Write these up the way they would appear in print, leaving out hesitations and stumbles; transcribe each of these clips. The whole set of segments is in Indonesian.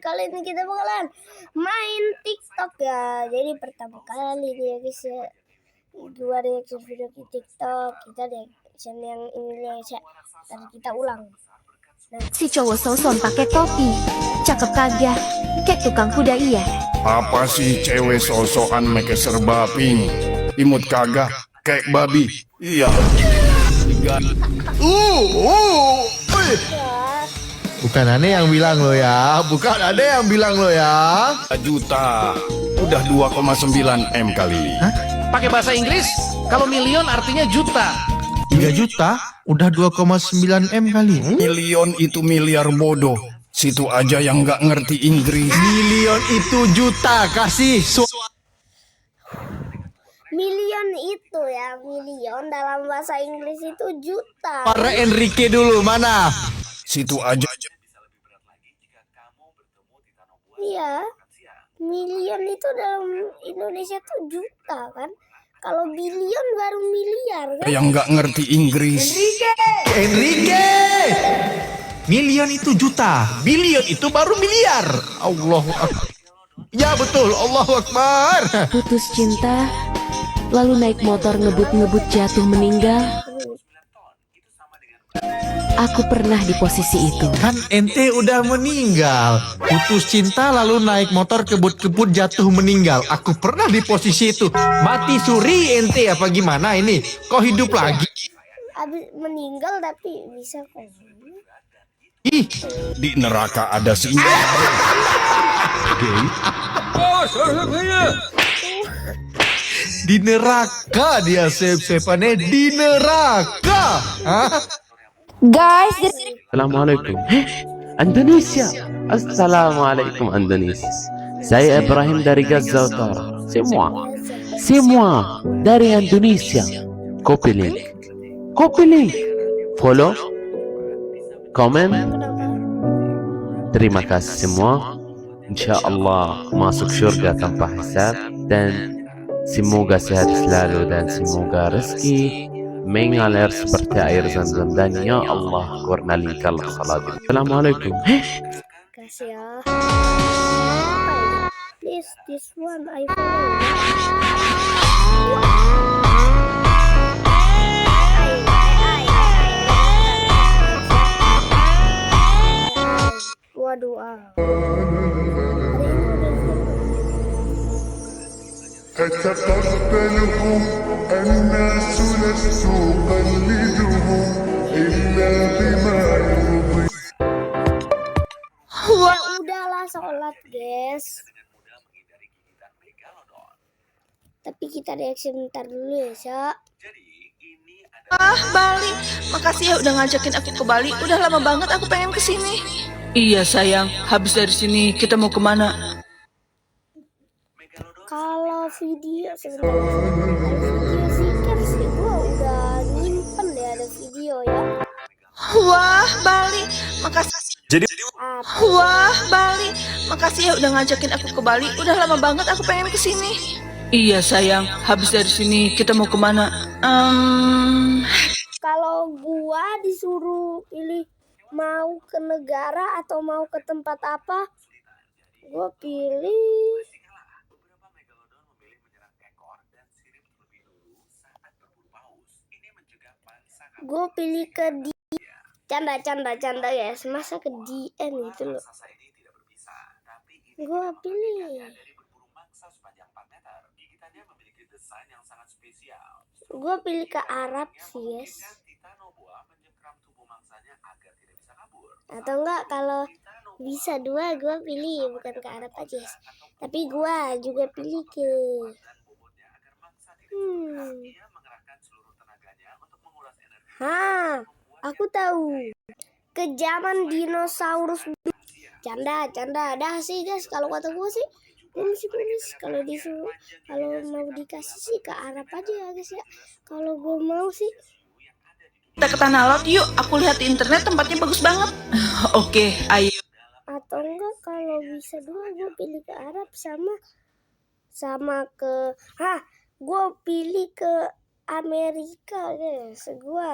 kali ini kita bakalan main TikTok ya. Jadi pertama kali nih ya guys ya, gua reaction video di TikTok. Kita reaction yang Indonesia, dan kita ulang. Si cowok soson pakai topi, cakep kagak, kayak tukang kuda iya. Apa sih cewek sosokan make serba pink, imut kagak, kayak babi. Iya. Bukan aneh yang bilang lo ya, bukan ada yang bilang lo ya. Juta, udah 2,9 M kali. Hah? Pakai bahasa Inggris, kalau milion artinya juta. 3 juta, udah 2,9 M kali. Milion itu miliar bodoh. Situ aja yang nggak ngerti Inggris. Milion itu juta, kasih. Milion itu ya, milion dalam bahasa Inggris itu juta. Para Enrique dulu, mana? Situ aja. Iya, milion itu dalam Indonesia tuh juta kan. Kalau bilion baru miliar kan. Yang nggak ngerti Inggris. Enrique! Milion itu juta, bilion itu baru miliar. Allahu Akbar. Ya betul, Allahu Akbar. Putus cinta, lalu naik motor ngebut-ngebut jatuh meninggal. Aku pernah di posisi itu. Kan ente udah meninggal. Putus cinta lalu naik motor kebut-kebut jatuh meninggal. Aku pernah di posisi itu. Mati suri ente apa gimana ini? Kok hidup lagi? Abis meninggal tapi bisa kok. Ih, Di neraka ada singa. di neraka dia save-saveannya di neraka. Hah? Guys, Assalamualaikum. Indonesia. Assalamualaikum Indonesia. Saya Ibrahim dari Gaza Utara. Semua dari Indonesia. Copy link. Follow. Komen. Terima kasih semua. InsyaAllah masuk syurga tanpa hisab. Dan semoga sehat selalu dan semoga rezeki mengalir seperti air zam-zam, dan ya Allah warnalikan salat. Assalamualaikum. Kasih ya. Please, this one I follow. Waduh. أتقبلهم الناس لست أقلدهم إلا بما يرضي. Udahlah sholat guys. Tapi kita reaction bentar dulu ya, Syak. Bali, makasih ya udah ngajakin aku ke Bali. Udah lama banget aku pengen kesini. Iya sayang, habis dari sini kita mau kemana? Kalau video sebentar, video sikir sih gua udah nyimpen deh ada video ya. Wah Bali, makasih. Wah Bali, makasih ya udah ngajakin aku ke Bali. Udah lama banget aku pengen kesini. Iya sayang, habis dari sini kita mau kemana? Kalau gua disuruh pilih mau ke negara atau mau ke tempat apa, gua pilih ke di canda guys, masa ke DN gitu loh. Gua pilih ke Arab sih guys. Atau enggak, kalau bisa dua gua pilih bukan ke Arab aja guys. Tapi gua juga pilih ke aku tahu, ke zaman dinosaurus. Canda dah sih guys. Kalau kata gue sih, gue masih kalau disuruh, kalau mau dikasih sih ke Arab aja ya guys ya. Kalau gue mau sih Kita ke Tanah Lot yuk. Aku lihat di internet tempatnya bagus banget. Oke, ayo. atau enggak kalau bisa dua gue pilih ke Arab sama ke gue pilih ke Amerika guys. Gue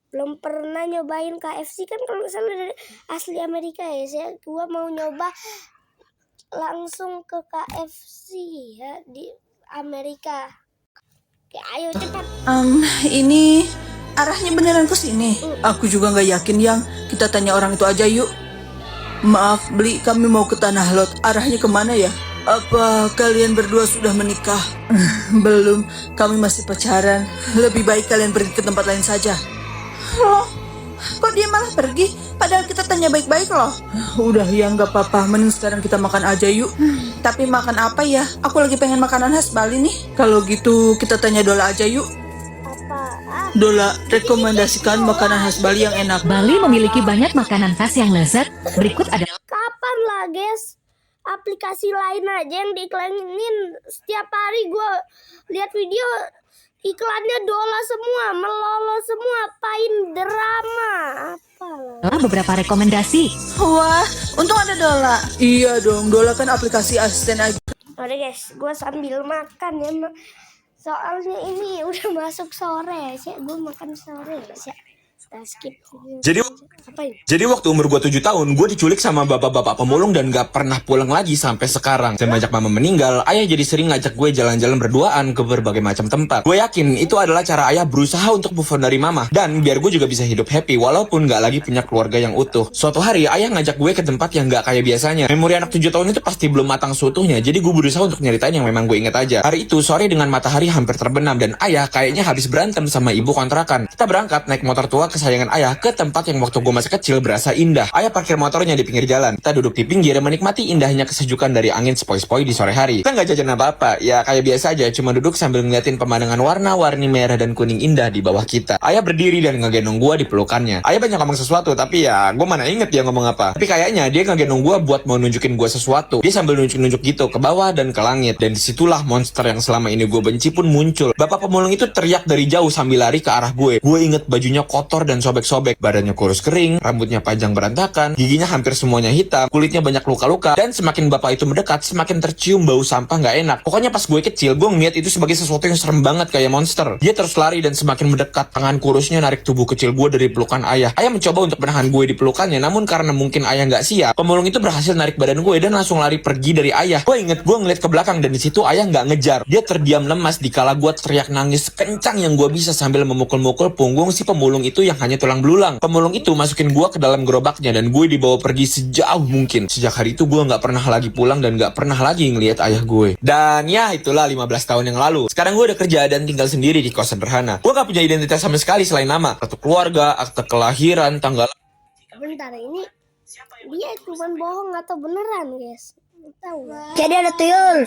belum pernah nyobain KFC kan, kalau misalnya dari asli Amerika ya. Gue mau nyoba langsung ke KFC ya di Amerika. Oke, ayo cepat. Ini arahnya beneran ke sini. Aku juga nggak yakin, Yang. Kita tanya orang itu aja yuk. Maaf, Bli, kami mau ke Tanah Lot. Arahnya kemana ya? Apa kalian berdua sudah menikah? Belum, kami masih pacaran. Lebih baik kalian pergi ke tempat lain saja. Loh, kok dia malah pergi? Padahal kita tanya baik-baik loh. Udah ya, nggak apa-apa. Mending sekarang kita makan aja yuk. Tapi makan apa ya? Aku lagi pengen makanan khas Bali nih. Kalau gitu kita tanya Dola aja yuk. Apa? Dola, rekomendasikan makanan khas Bali yang enak. Bali memiliki banyak makanan khas yang lezat. Berikut ada Kapan lah, guys? Aplikasi lain aja yang diiklanin. Setiap hari gue lihat video iklannya Dola semua, melolo semua, pain drama. Apalah. beberapa rekomendasi. Wah, untung ada Dola. Iya dong, Dola kan aplikasi asisten aja. Udah guys, gue sambil makan ya. Soalnya ini udah masuk sore, sih gue makan sore, sih. Kita skip. Jadi waktu umur gue 7 tahun, gue diculik sama bapak-bapak pemulung dan gak pernah pulang lagi sampai sekarang. Semenjak mama meninggal, ayah jadi sering ngajak gue jalan-jalan berduaan ke berbagai macam tempat. Gue yakin itu adalah cara ayah berusaha untuk move on dari mama. Dan biar gue juga bisa hidup happy walaupun gak lagi punya keluarga yang utuh. Suatu hari, ayah ngajak gue ke tempat yang gak kayak biasanya. Memori anak 7 tahun itu pasti belum matang seutuhnya, jadi gue berusaha untuk nyeritain yang memang gue inget aja. Hari itu, sore dengan matahari hampir terbenam dan ayah kayaknya habis berantem sama ibu kontrakan. Kita berangkat naik motor tua kesayangan ayah ke tempat yang waktu gue masih kecil berasa indah. Ayah parkir motornya di pinggir jalan. Kita duduk di pinggir menikmati indahnya kesejukan dari angin sepoi-sepoi di sore hari. Kita nggak jajan apa-apa, ya kayak biasa aja, cuma duduk sambil ngeliatin pemandangan warna-warni merah dan kuning indah di bawah kita. Ayah berdiri dan ngegendong gue di pelukannya. Ayah banyak ngomong sesuatu, tapi ya gue mana inget dia ngomong apa. Tapi kayaknya dia ngegendong gue buat mau nunjukin gue sesuatu. Dia sambil nunjuk-nunjuk gitu ke bawah dan ke langit. Dan disitulah monster yang selama ini gue benci pun muncul. Bapak pemulung itu teriak dari jauh sambil lari ke arah gue. Gue inget bajunya kotor dan sobek-sobek, badannya kurus kering, rambutnya panjang berantakan, giginya hampir semuanya hitam, kulitnya banyak luka-luka, dan semakin bapak itu mendekat, semakin tercium bau sampah nggak enak. Pokoknya pas gue kecil, gue ngeliat itu sebagai sesuatu yang serem banget kayak monster. Dia terus lari dan semakin mendekat, tangan kurusnya narik tubuh kecil gue dari pelukan ayah. Ayah mencoba untuk menahan gue di pelukannya, namun karena mungkin ayah nggak siap, pemulung itu berhasil narik badan gue dan langsung lari pergi dari ayah. Gue inget gue ngeliat ke belakang dan di situ ayah nggak ngejar. Dia terdiam lemas dikala gue teriak nangis kencang yang gue bisa sambil memukul-mukul punggung si pemulung itu yang hanya tulang belulang. Pemulung itu masukin gue ke dalam gerobaknya dan gue dibawa pergi sejauh mungkin. Sejak hari itu gue nggak pernah lagi pulang dan nggak pernah lagi ngelihat ayah gue. Dan ya itulah 15 tahun yang lalu. Sekarang gue udah kerja dan tinggal sendiri di kos sederhana. Gue gak punya identitas sama sekali selain nama, kartu keluarga, akte kelahiran, tanggal. Bentar, ini dia cuma bohong atau beneran, guys? Tahu. Jadi ada tuyul.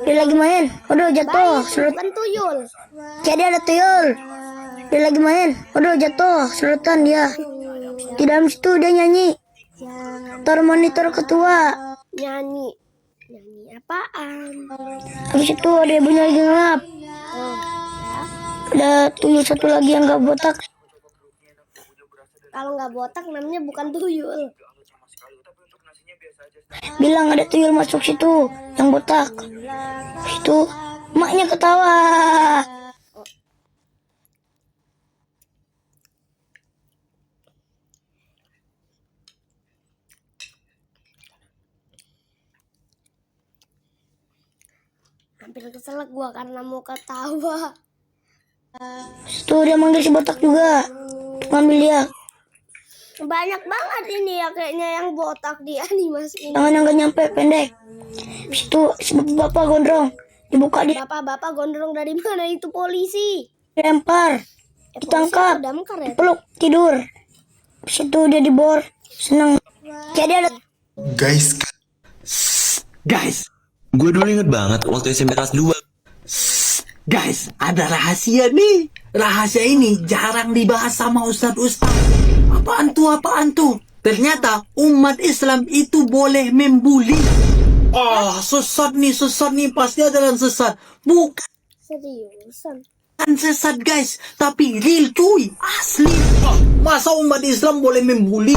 Dia lagi main. Aduh, jatuh. Bukan tuyul. Jadi ada tuyul. Dia lagi main. Aduh, jatuh. Serutan dia. Di dalam situ dia nyanyi. Monitor ketua. Nyanyi apaan? Habis itu ada ibunya lagi ngelap. Ada tuyul satu lagi yang gak botak. Kalau nggak botak namanya bukan tuyul. Bilang ada tuyul masuk situ yang botak. Itu maknya ketawa. Hampir keselak gua karena mau ketawa. Itu dia manggil si botak juga. Ngambil dia. Banyak banget ini ya kayaknya yang botak di animasi ini. Tangan yang gak nyampe, pendek. Habis itu si bapak gondrong dibuka di. Bapak gondrong dari mana itu polisi? Dilempar, ditangkap, dipeluk, tidur. Habis itu dia dibor, senang. Jadi ada. Guys, gue dulu inget banget waktu SMP kelas 2. Guys, ada rahasia nih. Rahasia ini jarang dibahas sama ustadz-ustadz. Apaan tuh? Ternyata umat Islam itu boleh membuli. Sesat nih, pasti ada yang sesat. Bukan Seriusan? sesat guys, tapi real cuy, asli. Masa umat Islam boleh membuli?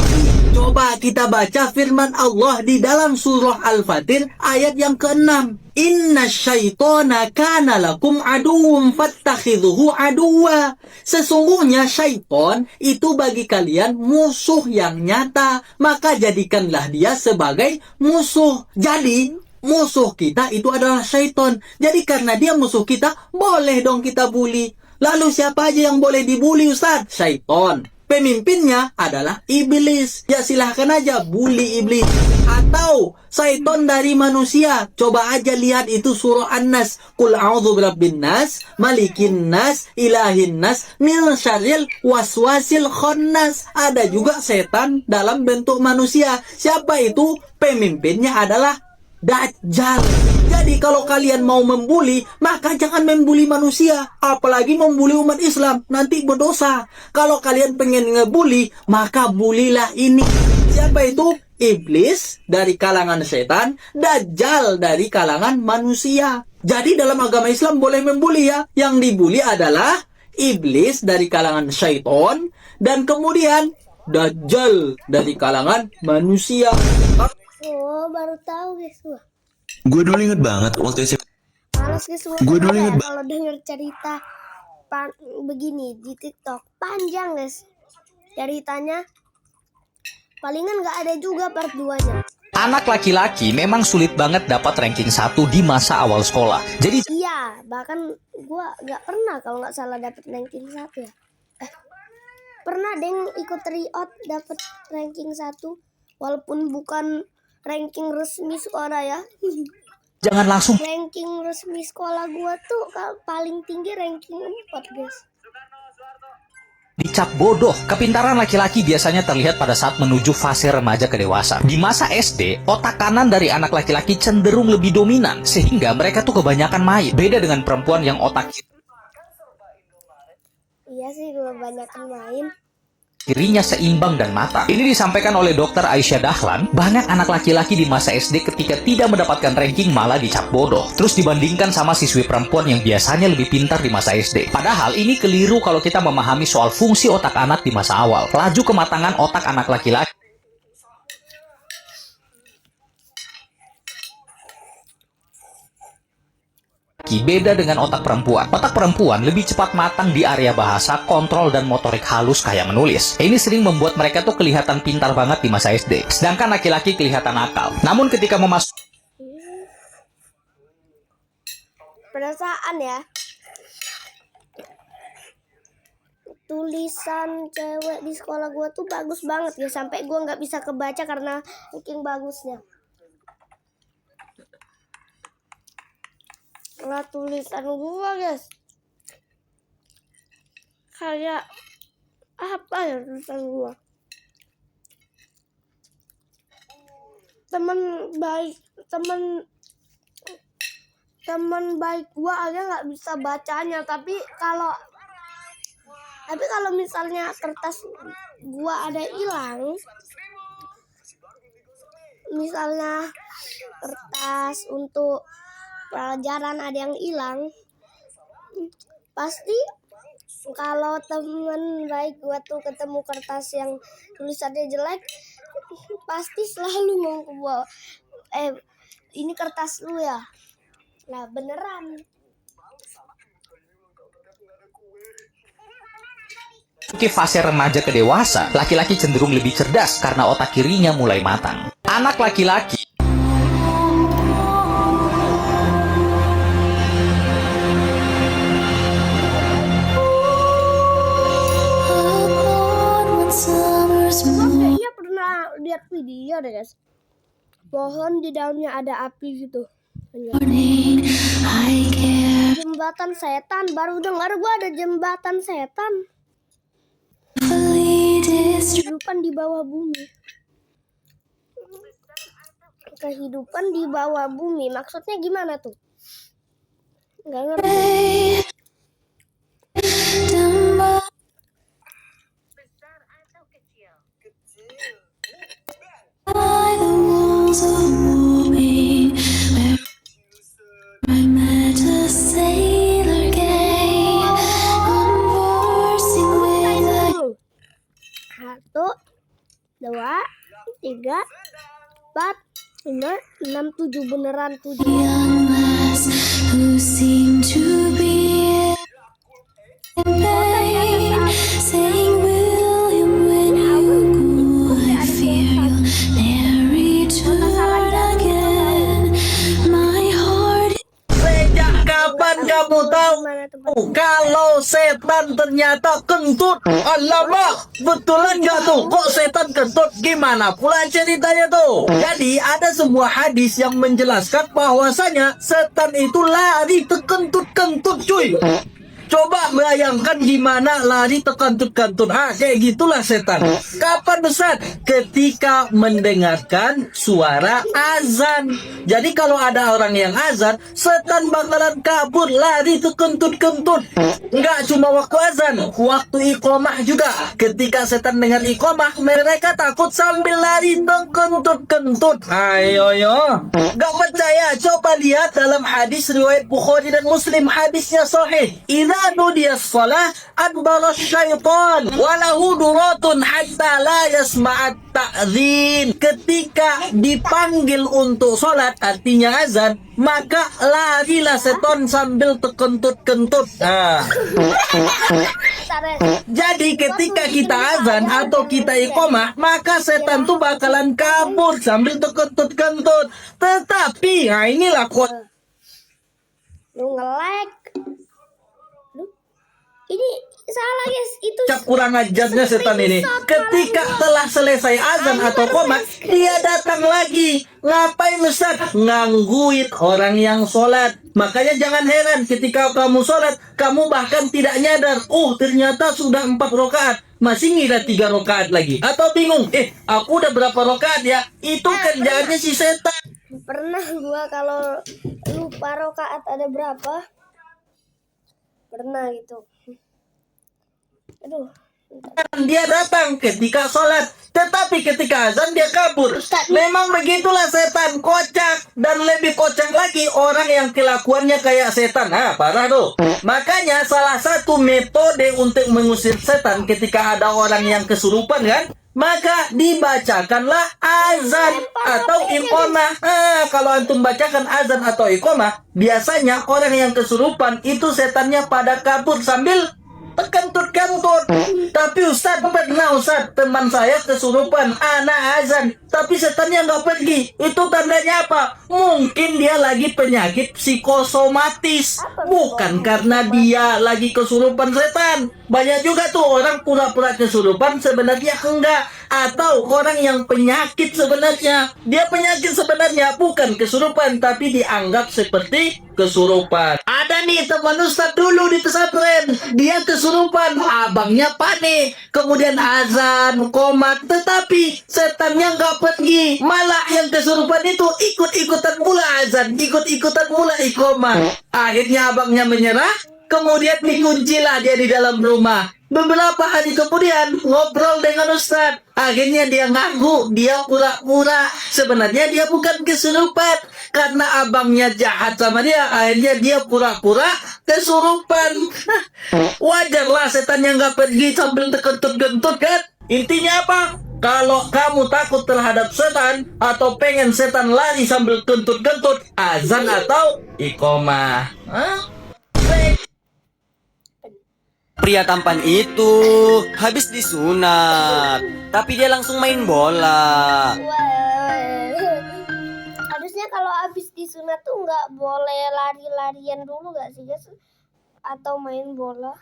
Coba kita baca firman Allah di dalam surah Al-Fatir ayat yang ke-6. Inna syaitona kana lakum aduwwum fattakhidhuhu aduwwa. Sesungguhnya syaiton itu bagi kalian musuh yang nyata, maka jadikanlah dia sebagai musuh. Jadi, musuh kita itu adalah syaiton. Jadi karena dia musuh kita, boleh dong kita bully. Lalu siapa aja yang boleh dibully, Ustaz? Syaiton. Pemimpinnya adalah iblis. Ya silahkan aja bully iblis. Atau syaiton dari manusia. Coba aja lihat itu surah An-Nas. Qul a'udzu birabbin nas, malikin nas, ilahin nas, min syarril waswasil khannas. Ada juga setan dalam bentuk manusia. Siapa itu? Pemimpinnya adalah Dajjal. Jadi kalau kalian mau membuli, maka jangan membuli manusia, apalagi membuli umat Islam, nanti berdosa. Kalau kalian pengen ngebully, maka bulilah ini. Siapa itu? Iblis dari kalangan setan, Dajjal dari kalangan manusia. Jadi dalam agama Islam boleh membuli ya. Yang dibuli adalah iblis dari kalangan syaiton, dan kemudian Dajjal dari kalangan manusia. Oh, baru tahu guys. Wah, Gue dulu inget banget waktu SMP. males guys. Gue dulu inget kalau denger cerita begini di TikTok panjang guys. Ceritanya palingan nggak ada juga part 2-nya. Anak laki-laki memang sulit banget dapat ranking 1 di masa awal sekolah. Jadi Iya, bahkan gua nggak pernah kalau nggak salah dapat ranking 1 ya. Pernah deng ikut tryout dapat ranking 1 walaupun bukan ranking resmi sekolah ya. jangan langsung Ranking resmi sekolah gua tuh paling tinggi ranking 4 guys. dicap bodoh. Kepintaran laki-laki biasanya terlihat pada saat menuju fase remaja ke dewasa. Di masa SD, otak kanan dari anak laki-laki cenderung lebih dominan, sehingga mereka tuh kebanyakan main. Beda dengan perempuan yang otak Iya sih, gua banyakan main. kirinya seimbang dan matang. Ini disampaikan oleh Dr. Aisyah Dahlan, banyak anak laki-laki di masa SD ketika tidak mendapatkan ranking malah dicap bodoh. Terus dibandingkan sama siswi perempuan yang biasanya lebih pintar di masa SD. Padahal ini keliru kalau kita memahami soal fungsi otak anak di masa awal. Laju kematangan otak anak laki-laki beda dengan otak perempuan. Otak perempuan lebih cepat matang di area bahasa, kontrol, dan motorik halus kayak menulis. Ini sering membuat mereka tuh kelihatan pintar banget di masa SD. Sedangkan laki-laki kelihatan nakal. Namun ketika memasuki Perasaan ya, tulisan cewek di sekolah gua tuh bagus banget ya, sampai gua nggak bisa kebaca karena saking bagusnya. Nah, tulisan gua guys kayak apa ya tulisan gua, teman baik gua aja nggak bisa bacanya, tapi kalau misalnya kertas gua ada hilang, misalnya kertas untuk pelajaran ada yang hilang, pasti kalau temen baik gua tuh ketemu kertas yang tulisannya jelek, pasti selalu mau ke gua, ini kertas lu ya. Nah beneran. Memasuki fase remaja ke dewasa, laki-laki cenderung lebih cerdas karena otak kirinya mulai matang. Anak laki-laki kayaknya pernah lihat video deh guys, pohon di dalamnya ada api gitu. Jembatan setan, baru dengar gua ada jembatan setan. Kehidupan di bawah bumi. Kehidupan di bawah bumi, maksudnya gimana tuh? Nggak ngerti. Satu, dua, 4, 5, 6, 7 beneran 7. who seem to be in pain, saying William, when you go, I fear you'll never return again. My heart. Sejak kapan kamu tahu kalau setan ternyata kentut? Alamak, betulan gak tuh? Kok setan kentut? Gimana pula ceritanya tuh? Jadi ada sebuah hadis yang menjelaskan bahwasanya setan itu lari terkentut-kentut cuy. Coba bayangkan gimana lari terkentut-kentut. Kayak gitulah setan. Kapan besar? Ketika mendengarkan suara azan. Jadi kalau ada orang yang azan, setan bakalan kabur, lari terkentut-kentut. Enggak cuma waktu azan, waktu iqomah juga. Ketika setan dengar iqomah, mereka takut sambil lari terkentut-kentut. Ayo yo. Gak percaya? Coba lihat dalam hadis riwayat Bukhari dan Muslim. Hadisnya sahih. Nudiya shalah adbara syaitan walahu duratun hatta la yasma'at ta'zin. Ketika dipanggil untuk sholat, artinya azan, maka larilah setan sambil terkentut-kentut. Jadi ketika kita azan atau kita iqomah, maka setan tuh bakalan kabur sambil terkentut-kentut. Tetapi inilah Lu nge-lag. Ini salah guys, itu kurang ajarnya setan ini. Ketika telah selesai azan atau qomat, dia datang lagi. Ngapain Ustaz? Ngangguin orang yang sholat. Makanya jangan heran ketika kamu sholat, kamu bahkan tidak nyadar, ternyata sudah 4 rakaat, masih ngira 3 rakaat lagi. Atau bingung, aku udah berapa rakaat ya? Itu kerjaannya si setan. Pernah gua kalau lupa rakaat ada berapa, pernah gitu. Aduh. Dia datang ketika sholat, tetapi ketika azan dia kabur. Memang begitulah setan, kocak. Dan lebih kocak lagi orang yang kelakuannya kayak setan. Parah tuh. Makanya salah satu metode untuk mengusir setan ketika ada orang yang kesurupan kan, maka dibacakanlah azan atau iqomah. Kalau antum bacakan azan atau iqomah, biasanya orang yang kesurupan itu setannya pada kabur sambil terkentut-kentut. Tapi Ustaz, pernah Ustaz, teman saya kesurupan, anak azan, tapi setannya nggak pergi. Itu tandanya apa? Mungkin dia lagi penyakit psikosomatis, bukan karena dia lagi kesurupan setan. Banyak juga tuh orang pura-pura kesurupan, sebenarnya enggak. Atau orang yang penyakit sebenarnya, dia penyakit sebenarnya bukan kesurupan, tapi dianggap seperti kesurupan. Ada nih teman Ustaz dulu di pesantren, dia kesurupan, abangnya panik, kemudian azan, komat, tetapi setannya nggak pergi. Malah yang kesurupan itu ikut-ikutan mula azan, ikut-ikutan mula iqomah. Akhirnya abangnya menyerah, kemudian dikuncilah dia di dalam rumah. Beberapa hari kemudian ngobrol dengan Ustadz. Akhirnya dia ngaku, dia pura-pura. Sebenarnya dia bukan kesurupan, karena abangnya jahat sama dia. Akhirnya dia pura-pura kesurupan. Wajarlah setannya nggak pergi sambil terkentut-kentut kan. Intinya apa? Kalau kamu takut terhadap setan atau pengen setan lari sambil kentut-kentut, azan atau iqomah. Pria tampan itu habis disunat, tapi dia langsung main bola. Harusnya kalau habis disunat tuh nggak boleh lari-larian dulu nggak sih guys? Atau main bola?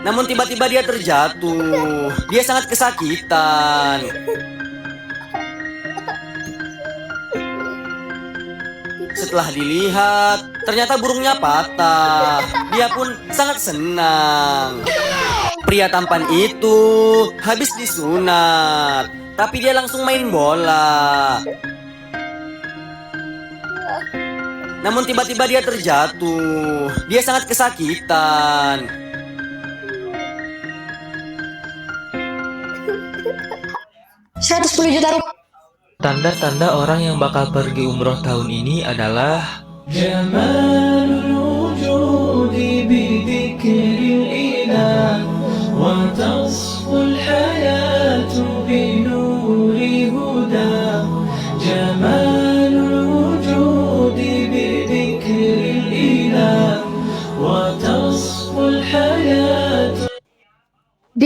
Namun tiba-tiba dia terjatuh. Dia sangat kesakitan. Setelah dilihat, ternyata burungnya patah. Dia pun sangat senang. Pria tampan itu habis disunat, tapi dia langsung main bola. Namun tiba-tiba dia terjatuh. Dia sangat kesakitan. $110 juta. Tanda-tanda orang yang bakal pergi umroh tahun ini adalah وتصفو الحياة بنور هدى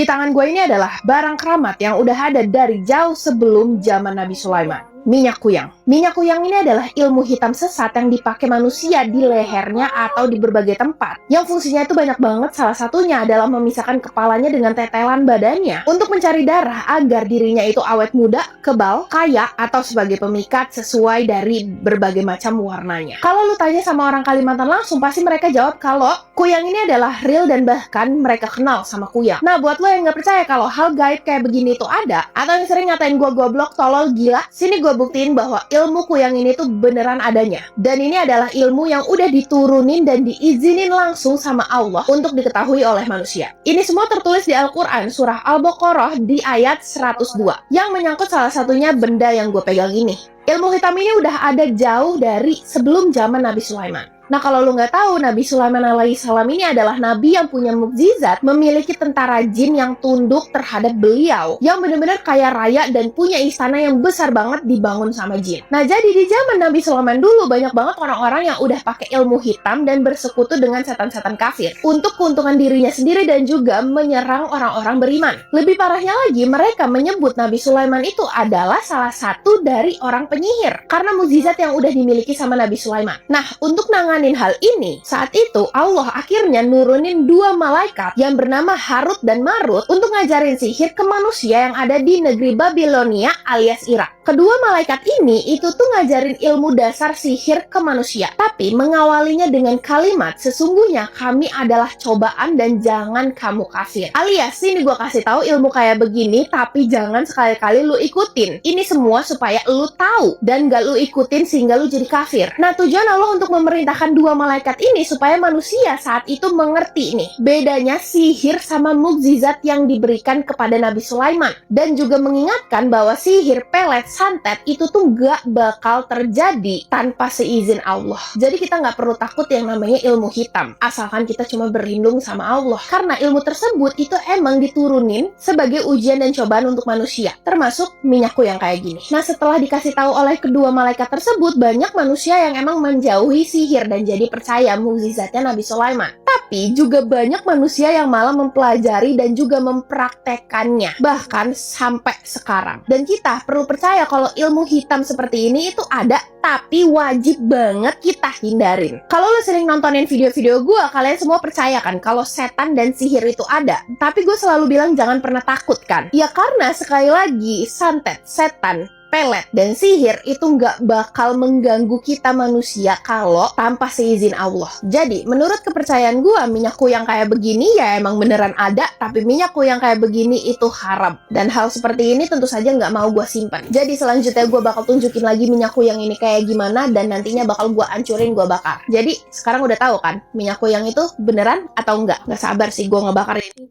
Di tangan gue ini adalah barang keramat yang udah ada dari jauh sebelum zaman Nabi Sulaiman. Minyak kuyang. Minyak kuyang ini adalah ilmu hitam sesat yang dipakai manusia di lehernya atau di berbagai tempat. Yang fungsinya itu banyak banget, salah satunya adalah memisahkan kepalanya dengan tetelan badannya untuk mencari darah agar dirinya itu awet muda, kebal, kaya, atau sebagai pemikat sesuai dari berbagai macam warnanya. Kalau lu tanya sama orang Kalimantan langsung, pasti mereka jawab kalau kuyang ini adalah real dan bahkan mereka kenal sama kuyang. Nah, buat lo yang nggak percaya kalau hal gaib kayak begini tuh ada, atau yang sering ngatain gue goblok, tolol, gila, sini gue buktiin bahwa ilmu kuyang ini tuh beneran adanya. Dan ini adalah ilmu yang udah diturunin dan diizinin langsung sama Allah untuk diketahui oleh manusia. Ini semua tertulis di Al-Quran, surah Al-Baqarah di ayat 102, yang menyangkut salah satunya benda yang gue pegang ini. Ilmu hitam ini udah ada jauh dari sebelum zaman Nabi Sulaiman. Nah, kalau lu nggak tahu, Nabi Sulaiman alaihissalam ini adalah nabi yang punya mukjizat, memiliki tentara jin yang tunduk terhadap beliau, yang benar-benar kaya raya dan punya istana yang besar banget dibangun sama jin. Nah, jadi di zaman Nabi Sulaiman dulu banyak banget orang-orang yang udah pakai ilmu hitam dan bersekutu dengan setan-setan kafir untuk keuntungan dirinya sendiri dan juga menyerang orang-orang beriman. Lebih parahnya lagi, mereka menyebut Nabi Sulaiman itu adalah salah satu dari orang penyihir karena mukjizat yang udah dimiliki sama Nabi Sulaiman. Nah, untuk nanganin hal ini, saat itu Allah akhirnya nurunin dua malaikat yang bernama Harut dan Marut untuk ngajarin sihir ke manusia yang ada di negeri Babilonia alias Irak. Kedua malaikat ini itu tuh ngajarin ilmu dasar sihir ke manusia, tapi mengawalinya dengan kalimat sesungguhnya kami adalah cobaan dan jangan kamu kafir. Alias sini gua kasih tahu ilmu kayak begini, tapi jangan sekali-kali lu ikutin. Ini semua supaya lu tahu dan gak lu ikutin sehingga lu jadi kafir. Nah, tujuan Allah untuk memerintahkan dua malaikat ini supaya manusia saat itu mengerti nih bedanya sihir sama mukjizat yang diberikan kepada Nabi Sulaiman, dan juga mengingatkan bahwa sihir, pelet, santet itu tuh gak bakal terjadi tanpa seizin Allah. Jadi kita gak perlu takut yang namanya ilmu hitam, asalkan kita cuma berlindung sama Allah, karena ilmu tersebut itu emang diturunin sebagai ujian dan cobaan untuk manusia, termasuk minyakku yang kayak gini. Nah, setelah dikasih tahu oleh kedua malaikat tersebut, banyak manusia yang emang menjauhi sihir dan jadi percaya mukjizatnya Nabi Sulaiman. Tapi juga banyak manusia yang malah mempelajari dan juga mempraktekannya, bahkan sampai sekarang. Dan kita perlu percaya kalau ilmu hitam seperti ini itu ada, tapi wajib banget kita hindarin. Kalau lo sering nontonin video-video gue, kalian semua percaya kan kalau setan dan sihir itu ada. Tapi gue selalu bilang jangan pernah takut kan. Ya karena sekali lagi santet, setan, pelet, dan sihir itu nggak bakal mengganggu kita manusia kalau tanpa seizin Allah. Jadi, menurut kepercayaan gue, minyakku yang kayak begini ya emang beneran ada, tapi minyakku yang kayak begini itu haram. Dan hal seperti ini tentu saja nggak mau gue simpan. Jadi, selanjutnya gue bakal tunjukin lagi minyakku yang ini kayak gimana, dan nantinya bakal gue hancurin, gue bakar. Jadi, sekarang udah tahu kan, minyakku yang itu beneran atau enggak? Nggak sabar sih gue ngebakar ini.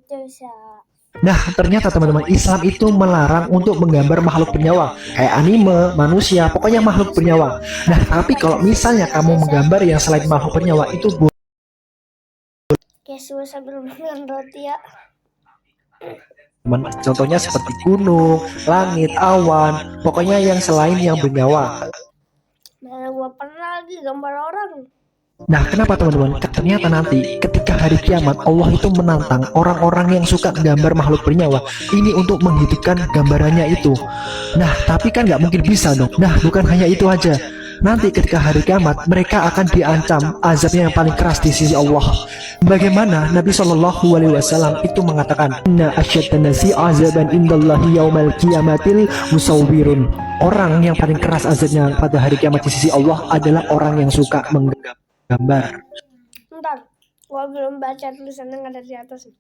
Nah, ternyata teman-teman, Islam itu melarang untuk menggambar makhluk bernyawa kayak anime, manusia, pokoknya makhluk bernyawa. Nah, tapi kalau misalnya kamu menggambar yang selain makhluk bernyawa itu Guys, gue sambil makan roti ya. contohnya seperti gunung, langit, awan, pokoknya yang selain yang bernyawa. Mana gue pernah lagi gambar orang. Nah, kenapa teman-teman? Ternyata nanti ketika hari kiamat Allah itu menantang orang-orang yang suka gambar makhluk bernyawa ini untuk menghidupkan gambarannya itu. Nah, tapi kan nggak mungkin bisa dong. Nah, bukan hanya itu aja. Nanti ketika hari kiamat mereka akan diancam azabnya yang paling keras di sisi Allah. Bagaimana Nabi SAW itu mengatakan, "Inna asyaddan nasi azaban indallahi yaumal qiyamatil musawwirun." Orang yang paling keras azabnya pada hari kiamat di sisi Allah adalah orang yang suka menggambar. Bentar, gua belum baca tulisannya yang ada di atas.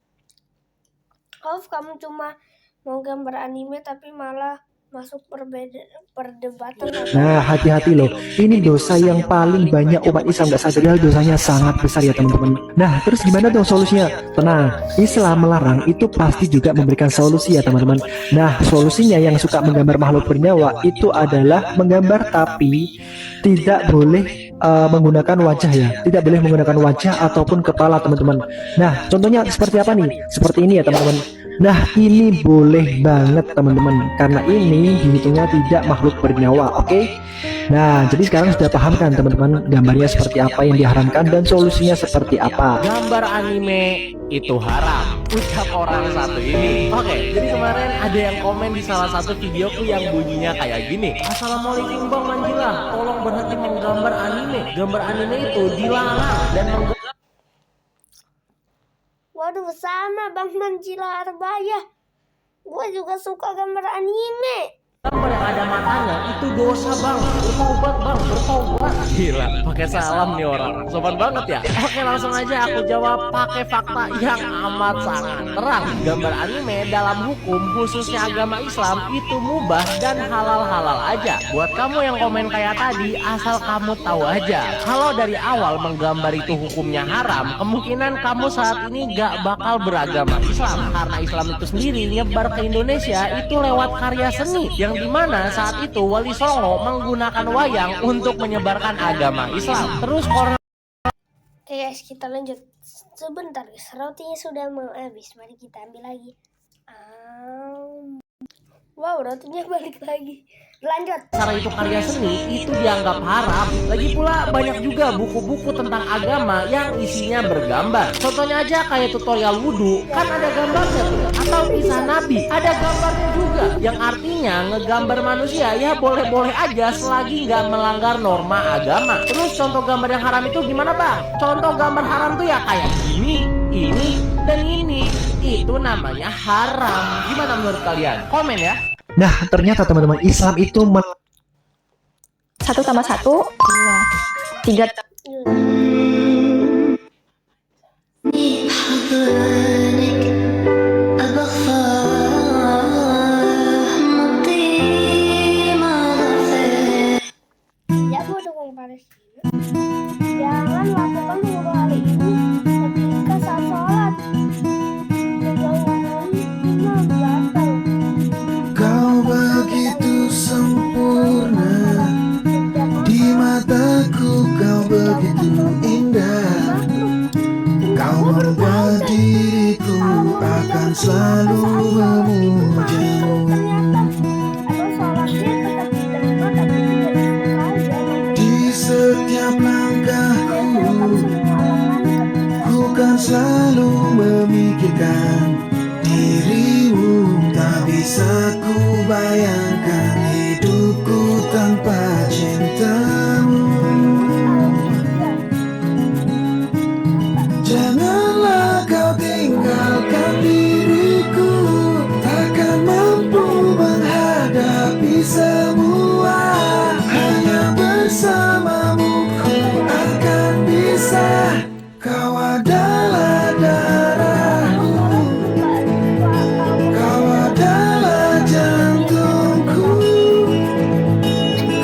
Hof, kamu cuma mau gambar anime tapi malah masuk perdebatan. Nah, hati-hati loh. Ini dosa yang paling banyak umat Islam gak sadar, dosanya sangat besar ya teman-teman. Nah, terus gimana dong solusinya? Tenang, Islam melarang itu pasti juga memberikan solusi ya teman-teman. Nah, solusinya yang suka menggambar makhluk bernyawa itu adalah menggambar tapi tidak boleh menggunakan wajah ya, tidak boleh menggunakan wajah ataupun kepala teman-teman. Nah, contohnya seperti apa nih? Seperti ini ya teman-teman. Nah, ini boleh banget teman-teman, karena ini dihitungnya tidak makhluk bernyawa, oke? Nah, jadi sekarang sudah paham kan teman-teman gambarnya seperti apa yang diharamkan dan solusinya seperti apa? Gambar anime itu haram. ucap orang satu ini. Oke, jadi kemarin ada yang komen di salah satu videoku yang bunyinya kayak gini. Assalamualaikum Bang Manjilah, tolong berhenti menggambar anime. Gambar anime itu dilarang dan Waduh, sama Bang Manjila Arbaya. Gue juga suka gambar anime. gambar yang ada matanya itu dosa bang, bertobat bang, bertobat. Gila, pakai salam nih orang, sopan banget ya. Oke, langsung aja aku jawab pakai fakta yang amat sangat terang. Gambar anime dalam hukum khususnya agama Islam itu mubah dan halal-halal aja. Buat kamu yang komen kayak tadi, asal kamu tahu aja, kalau dari awal menggambar itu hukumnya haram, kemungkinan kamu saat ini gak bakal beragama Islam. Karena Islam itu sendiri nyebar ke Indonesia itu lewat karya seni, yang dimana saat itu Wali Songo menggunakan wayang untuk menyebarkan agama Islam. Terus orang Oke guys, kita lanjut. Sebentar guys, rotinya sudah mau habis. Mari kita ambil lagi. Wow, rotinya balik lagi. Lanjut. cara itu karya seni itu dianggap haram. Lagi pula banyak juga buku-buku tentang agama yang isinya bergambar. Contohnya aja kayak tutorial wudhu, kan ada gambarnya tuh. Atau kisah Nabi, ada gambarnya juga. Yang artinya ngegambar manusia ya boleh-boleh aja selagi nggak melanggar norma agama. Terus contoh gambar yang haram itu gimana bang? Contoh gambar haram tuh ya kayak ini, dan ini. Itu namanya haram. Gimana menurut kalian? Komen ya. Nah, ternyata teman-teman Islam itu 1 tambah 1, 2, 3. Ya gue dukung Palestina. Jangan lakukan wudhu hari ini ketika saat sholat. Kau begitu sempurna, di mataku kau begitu indah. Kau membuat diriku akan selalu memujamu. Di setiap langkahku, ku kan selalu memikirkan dirimu. Tak bisa ku bayangkan hidupku tanpa cintamu. Janganlah kau tinggalkan diriku, takkan mampu menghadapi semua. Hanya bersamamu ku akan bisa. Kau adalah darahku, kau adalah jantungku,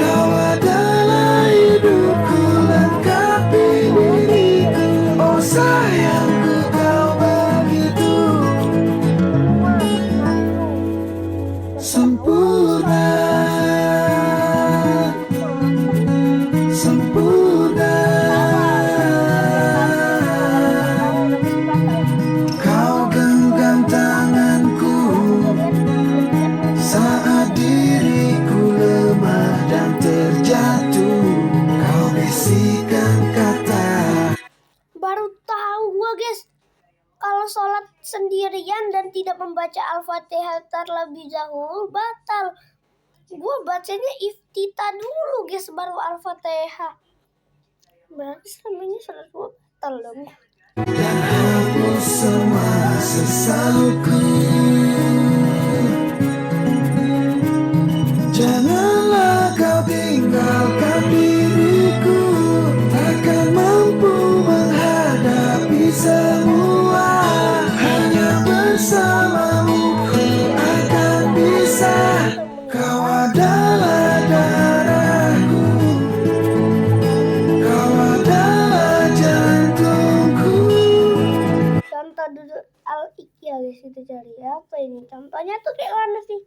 kau adalah hidupku, lengkapi diriku. Oh sayangku, kau begitu sempurna, sempurna. Kau genggam tanganku saat diriku lemah dan terjatuh. Kau bisikan kata. Baru tahu gue guys, kalau sholat sendirian dan tidak membaca Al-Fatihah terlebih dahulu batal. Gue bacanya iftitah dulu guys, baru Al-Fatihah. Berarti selamanya sholat gue batal dong. Dan hapus semua sesalku. Janganlah kau tinggalkan diriku, takkan mampu menghadapi semua. Hanya bersamamu ku akan bisa. Kau adalah darahku, kau adalah jantungku. Contoh duduk al-iqya guys, itu cari apa ini? Contohnya tuh kayak mana sih?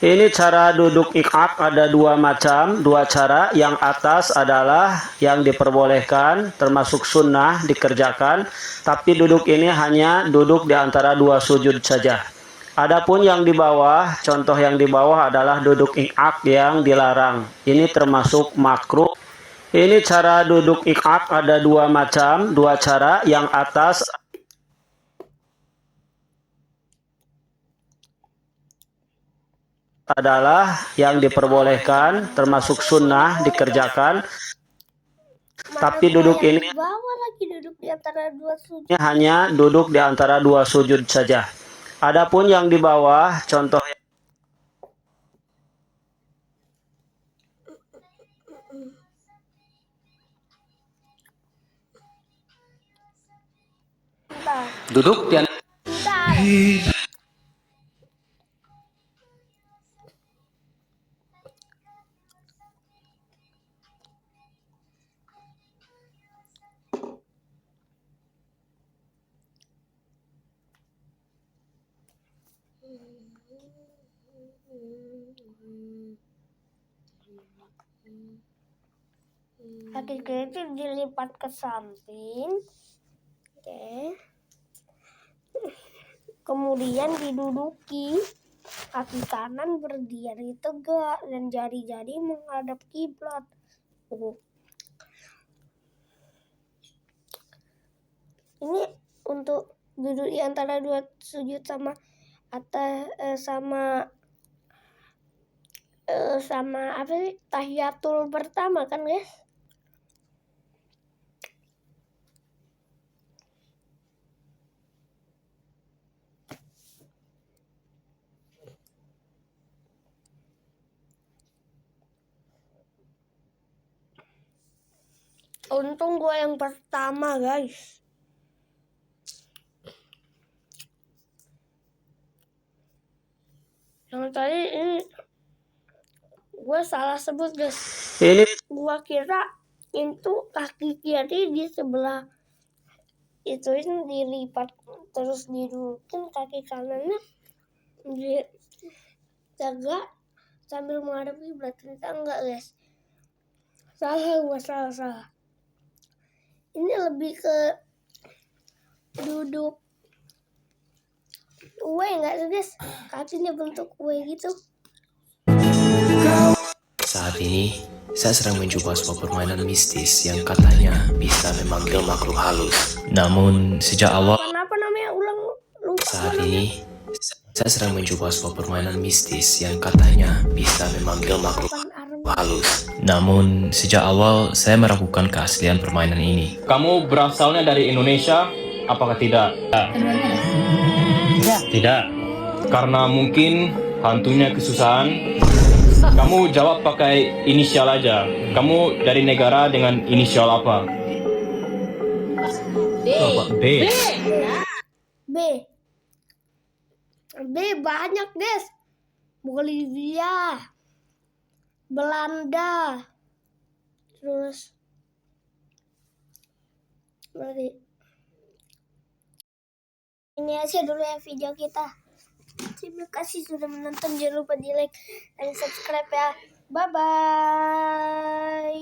Ini cara duduk ik'aq ada dua macam, dua cara. Yang atas adalah yang diperbolehkan, termasuk sunnah dikerjakan. Tapi duduk ini hanya duduk di antara dua sujud saja. Adapun yang di bawah, contoh yang di bawah adalah duduk ik'aq yang dilarang. Ini termasuk makruh. Ini cara duduk ik'aq ada dua macam, dua cara. Yang atas adalah yang diperbolehkan, termasuk sunnah dikerjakan. Tapi duduk ini Bawah lagi duduk di antara dua sujud. hanya duduk di antara dua sujud saja. Adapun yang di bawah, contoh Duduk di Kaki kiri itu dilipat ke samping. Oke. Kemudian diduduki. Kaki kanan berdiri tegak dan jari-jari menghadap kiblat. Ini untuk duduk di antara dua sujud sama sama apa sih, tahiyatul pertama kan guys? Untung gue yang pertama guys. Yang tadi ini gue salah sebut guys. ini Gue kira itu kaki kiri di sebelah itu dilipat terus didudukin, kaki kanannya ditegak sambil menghadap kiblat. Ternyata enggak guys. Salah. Ini lebih ke duduk W enggak sih guys? Kakinya bentuk W gitu. Saat ini, saya sedang mencoba sebuah permainan mistis yang katanya bisa memanggil makhluk halus. Namun, sejak awal Kenapa namanya ulang lupa? saat ini, saya sedang mencoba sebuah permainan mistis yang katanya bisa memanggil makhluk halus. Namun, sejak awal saya meragukan keaslian permainan ini. Kamu berasalnya dari Indonesia, apakah tidak? Tidak. Karena mungkin hantunya kesusahan. Kamu jawab pakai inisial aja. Kamu dari negara dengan inisial apa? B. B banyak guys. Bolivia, Belanda, terus berarti ini aja dulu ya video kita. Terima kasih sudah menonton, jangan lupa di like dan subscribe ya. Bye bye.